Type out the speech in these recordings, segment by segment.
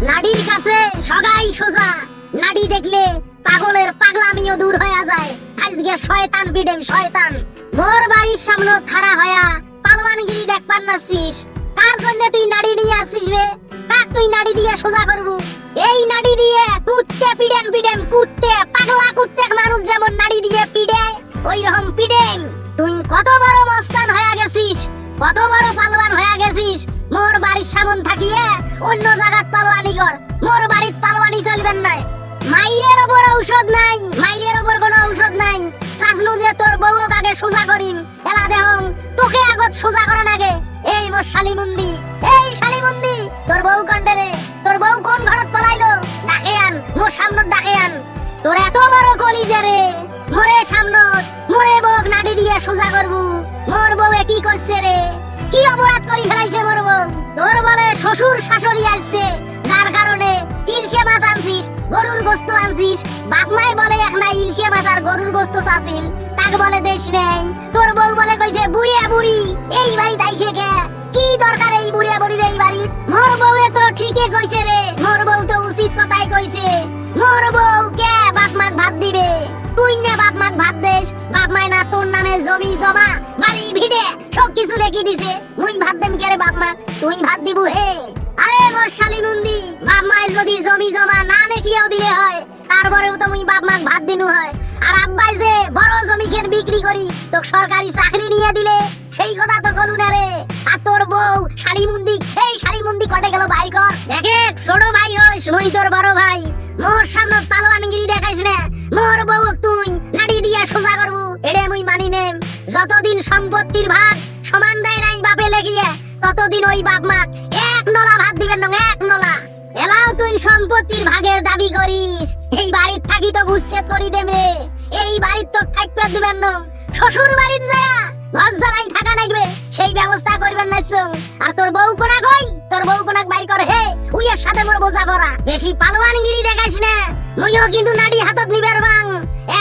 নাড়ির কাছে সগাই সোজা, নাড়ি দেখলে পাগলের পাগলামিও দূর হয়ে যায়। আজকে শয়তান বিডেম শয়তান মোর বাড়ির সামনে খাড়া হয়া পালোয়ানগিরি দেখ পান্নাছিস। কার জন্য তুই নাড়ি নিয়ে আসিস রে? কাক তুই নাড়ি দিয়ে সোজা করবু? এই নাড়ি দিয়ে কুত্তে পিডেম পিডেম কুত্তে পাগলা কুত্তে মানুষ যেমন নাড়ি দিয়ে পিডে ওই রকম পিডেম। তুই কত বড় মস্তান হয়ে গেছিস, কত বড় পালোয়ান হয়ে গেছিস। মোর বাড়ির সামন থাকিয়ে অন্য জায়গাত পালোয়ানি কর, মোর বাড়িত পালোয়ানি চলবেন না। মাইরের ওপর ঔষধ নাই, মাইরের ওপর কোনো ঔষধ নাই। চাচলু যে তোর বউ আগে সোজা করিম, এলা দেহম তোকে আগত সোজা করার আগে। এই মোর শালিমুন্দি, এই শালিমুন্দি তোর বউ কন্ডে রে? তোর বউ কোন ঘরত পলাইলো? ডাকে আন, মোর সামনত ডাকে আন। তোর এত বড় কলিজা রে, মোরে সামনত মোরে বউ নাড়ি দিয়ে সোজা করবু। মোর বউয়ে কি করছে রে? কি অপরাধ করি ফেলাইছে মোর বউ? তোর বলে শ্বশুর শাশুড়ি আসছে, যার কারণে ইলশে মাছ আনছিস, গরুর গোস্ত আনছিস। বাপ মাই বলে এক না ইলশে মাছ আর গরুর গোস্ত চাছিল, তাক বলে দেশ নেই। তোর বউ বলে কইছে বুড়িয়া বুড়ি এই বাড়ি তাইছে কে? কি দরকার এই বুড়িয়া বুড়ির এই বাড়ি? মোর বউয়ে তো ঠিকই কইছে রে, মোর বউ তো উচিত কথাই কইছে। মোর বউ কে বাপ মাক ভাত দিবে? তুই না বাপ মাক ভাত দেস? বাপ মাই না তোর নামে জমি জমা বাড়ি ভিড়ে সব কিছু লেখি দিছে। মুই ভাত দেম কে রে বাপ মাক? তুই ভাত দিবু হে? আরে মোর শালিমুন্দি, বাপ মাই যদি জমি জমা না লেখিয়াও দিলে হয়, তারপরেও তো মুই বাপ মাক ভাত দিনু হয়। আর আব্বাই যে বড় জমি খেন বিক্রি করি তো সরকারি চাকরি নিয়ে দিলে, সেই কথা তো বলু না রে। আর তোর বউ শালিমুন্দি, এই শালিমুন্দি কটে গেল ভাই কর। দেখে ছোট ভাই হইস, মুই তোর বড় ভাই। মোর সামনে পালোয়ানগিরি দেখাইস না। মোর বউ তুই নাড়ি দিয়া সোজা করবু এড়ে মুই মানি নেম। যতদিন সম্পত্তির ভাগ সমান দেয় নাই বাপে লেগিয়ে, ততদিন ওই বাপ মাক এক নলা ভাত দিবেন না, এক নলা। এলাও তুই সম্পত্তির ভাগের দাবি করিস, এই বাড়ির থাকি তো উচ্ছেদ করি দেবে। এই বাড়ির তো থাকতে দিবেন না, শ্বশুর বাড়ির যায় ঘর জামাই থাকা লাগবে সেই ব্যবস্থা করবেন না। আর তোর বউ কোনা কই? তোর বউ কোনা বাইর করে হে, উইয়ের সাথে মোর বোঝা পড়া। বেশি পালোয়ানগিরি দেখাইস না, মুইও কিন্তু নাড়ি হাতত নিবার বাং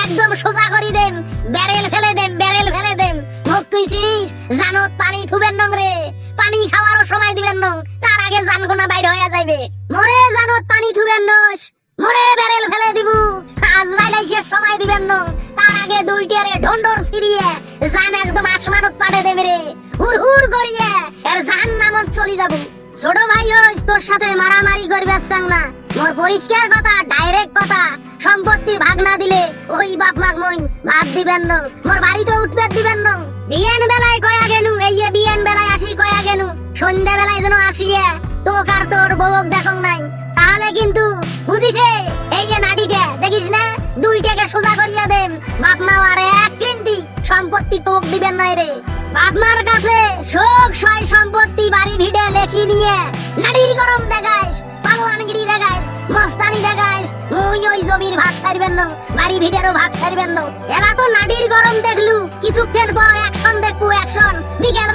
একদম সোজা করি দেম। ব্যারেল ফেলে দেম, ব্যারেল ফেলে দেম। মুখ তুইছিস জানত পানি থুবেন নং রে, পানি খাওয়ারও সময় দিবেন নং, তার আগে জানগোনা বাইর হয়ে যাইবে। মোরে জানত পানি থুবেন নস, মোরে ব্যারেল ফেলে দিবু, আজ রাইলাইসের সময় দিবেন নং, তার আগে দুইটারে ঢন্ডর ছিড়িয়ে জান একদম আসমানত পাড়ে দেবে রে। হুর হুর করিয়ে এর জান নামত চলি যাবো। ছোট ভাই হইস, তোর সাথে মারামারি করবে চাং না। মোর পরিষ্কার কথা, ডাইরেক্ট কথা, সম্পত্তির ভাগ না দিলে ওই বাপ মাক মই ভাত দিবেন না, মোর বাড়িতে উঠবে দিবেন না। বিয়েন বেলায় কয়া গেনু, এই বিয়েন বেলায় আসি কয়া গেনু, সন্ধ্যা বেলায় যেন আসিয়ে তোক আর তোর বউক দেখং নাই। তাহলে কিন্তু বুঝিছে এই যে নাটিকে দেখিস না, দুইটাকে সোজা করিয়া দেন। বাপ মা আর এক কিন্তি সম্পত্তি তোক দিবেন নাই রে। বাপ মার কাছে শোক সয় সম্পত্তি বাড়ি ভিড়ে লেখি নিয়ে নাড়ির গরম দেখাইস, পালোয়ানগিরি দেখাইস, মস্তানি দেখাইস। মুই ওই জমির ভাগ ছাড়বেন না, বাড়ি ভিড়েরও ভাগ ছাড়বেন না। এলা তো নাড়ির গরম দেখলু, কিছুক্ষণ পর অ্যাকশন দেখবো অ্যাকশন। বিকেল